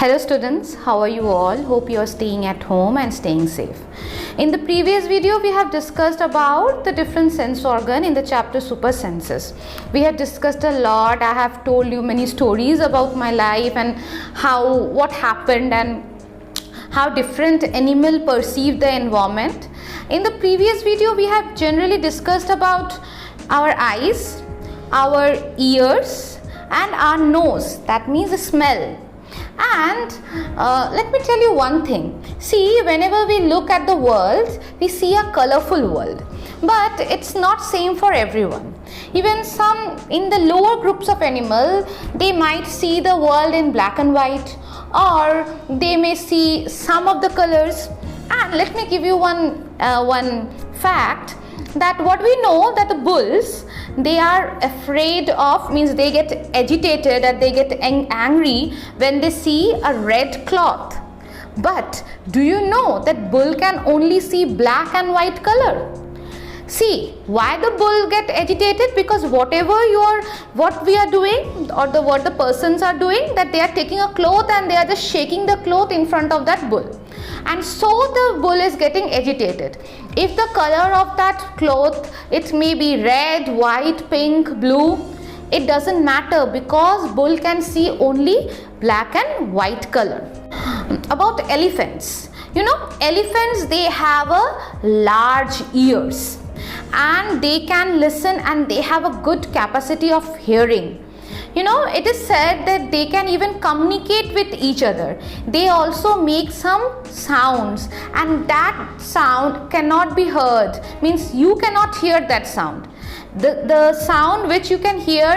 Hello students, how are you all? Hope you are staying at home and staying safe. In the previous video, we have discussed about the different sense organ in the chapter super senses. We have discussed a lot. I have told you many stories about my life and what happened and how different animal perceive the environment. In the previous video, we have generally discussed about our eyes, our ears and our nose, that means the smell. And let me tell you one thing. See, whenever we look at the world, we see a colorful world, but it's not same for everyone. Even some in the lower groups of animal, they might see the world in black and white, or they may see some of the colors. And let me give you one fact, that what we know that the bulls, they are afraid of, means they get agitated and they get angry when they see a red cloth. But do you know that bull can only see black and white color? See, why the bull get agitated? Because what we are doing, or what the persons are doing, that they are taking a cloth and they are just shaking the cloth in front of that bull. And so the bull is getting agitated. If the color of that cloth, it may be red, white, pink, blue, it doesn't matter, because bull can see only black and white color. About elephants, you know, elephants, they have a large ears and they can listen and they have a good capacity of hearing. You know, it is said that they can even communicate with each other. They also make some sounds, and that sound cannot be heard, means you cannot hear that sound. The sound which you can hear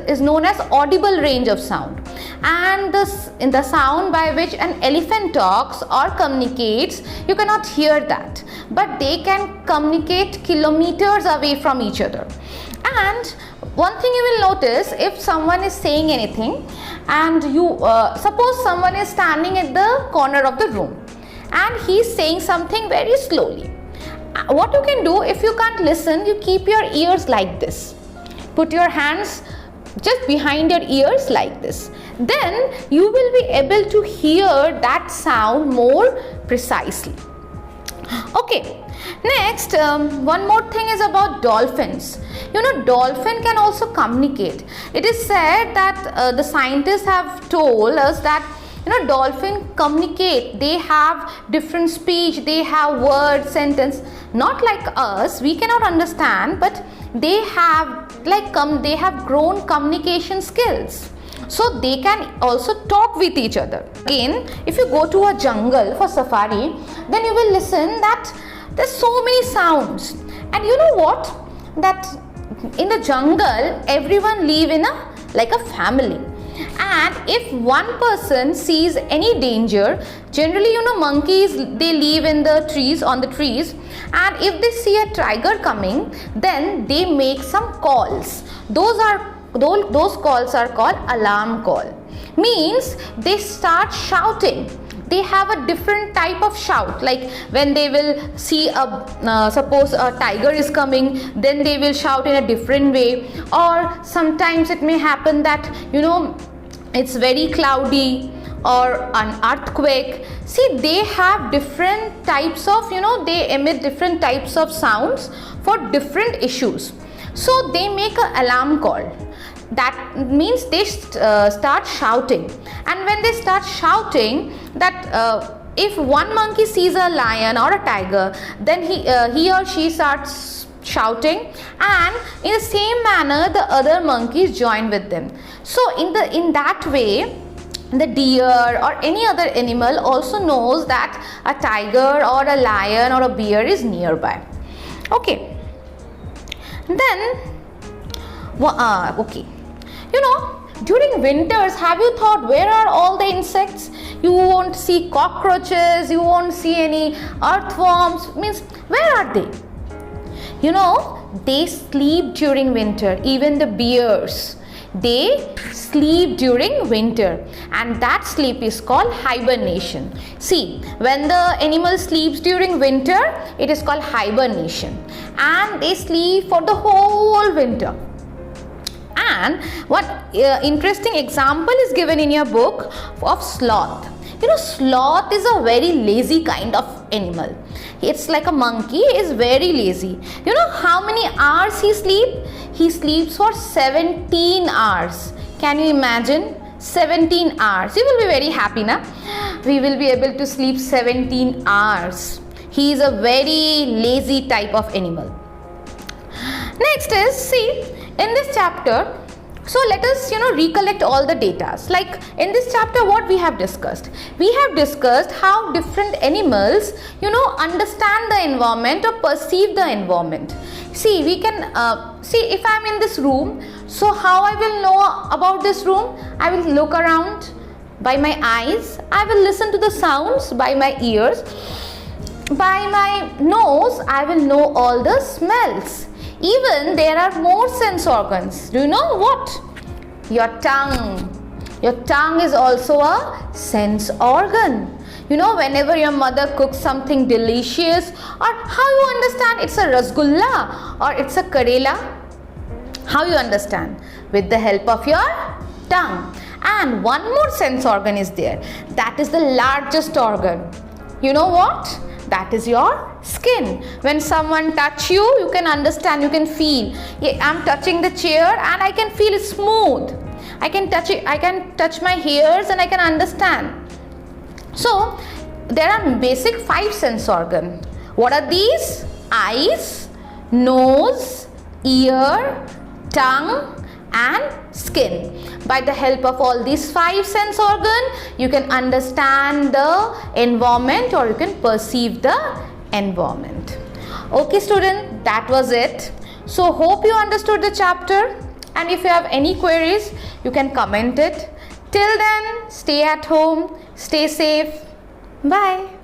is known as audible range of sound, and the sound by which an elephant talks or communicates, you cannot hear that, but they can communicate kilometers away from each other. And one thing you will notice, if someone is saying anything and you suppose someone is standing at the corner of the room and he is saying something very slowly, what you can do, if you can't listen, you keep your ears like this, put your hands just behind your ears like this, then you will be able to hear that sound more precisely. Okay, next, one more thing is about dolphins. You know, dolphin can also communicate. It is said that the scientists have told us that, you know, dolphin communicate. They have different speech, they have words, sentence, not like us, we cannot understand, but they have they have grown communication skills. So they can also talk with each other. Again, if you go to a jungle for safari, then you will listen that there's so many sounds. And you know what? That in the jungle, everyone live in a family. And if one person sees any danger, generally, you know, monkeys, they live in the trees, on the trees, and if they see a tiger coming, then they make some calls. Those calls are called alarm call. Means they start shouting. They have a different type of shout, like when they will see suppose a tiger is coming, then they will shout in a different way. Or sometimes it may happen that, you know, it's very cloudy or an earthquake. See, they have different types of, you know, they emit different types of sounds for different issues. So they make an alarm call. That means they start shouting, and when they start shouting, that if one monkey sees a lion or a tiger, then he or she starts shouting, and in the same manner the other monkeys join with them. So in that way, the deer or any other animal also knows that a tiger or a lion or a bear is nearby. Okay, then okay, you know, during winters, have you thought, where are all the insects? You won't see cockroaches, you won't see any earthworms, means where are they? You know, they sleep during winter. Even the bears, they sleep during winter, and that sleep is called hibernation. See, when the animal sleeps during winter, it is called hibernation, and they sleep for the whole winter. And one interesting example is given in your book of sloth. sloth is a very lazy kind of animal. It's like a monkey. He is very lazy. You know how many hours he sleeps? He sleeps for 17 hours. Can you imagine? 17 hours. You will be very happy, na? We will be able to sleep 17 hours. He is a very lazy type of animal. Next is, see, in this chapter, so let us recollect all the data. Like in this chapter, what we have discussed? We have discussed how different animals understand the environment or perceive the environment. See, we can see if I am in this room, so how I will know about this room? I will look around by my eyes. I will listen to the sounds by my ears. By my nose, I will know all the smells. Even there are more sense organs. Do you know what? Your tongue. Your tongue is also a sense organ. Whenever your mother cooks something delicious, or how you understand it's a rasgulla or it's a karela? How you understand? With the help of your tongue. And one more sense organ is there. That is the largest organ. You know what? That is your skin. When someone touch you, you can understand, you can feel. Yeah, I'm touching the chair and I can feel it smooth. I can touch it, I can touch my hairs and I can understand. So, there are basic 5 sense organs. What are these? Eyes, nose, ear, tongue and skin. By the help of all these 5 sense organs, you can understand the environment or you can perceive the environment. Okay student, that was it. So hope you understood the chapter, and if you have any queries, you can comment it. Till then, stay at home, stay safe. Bye.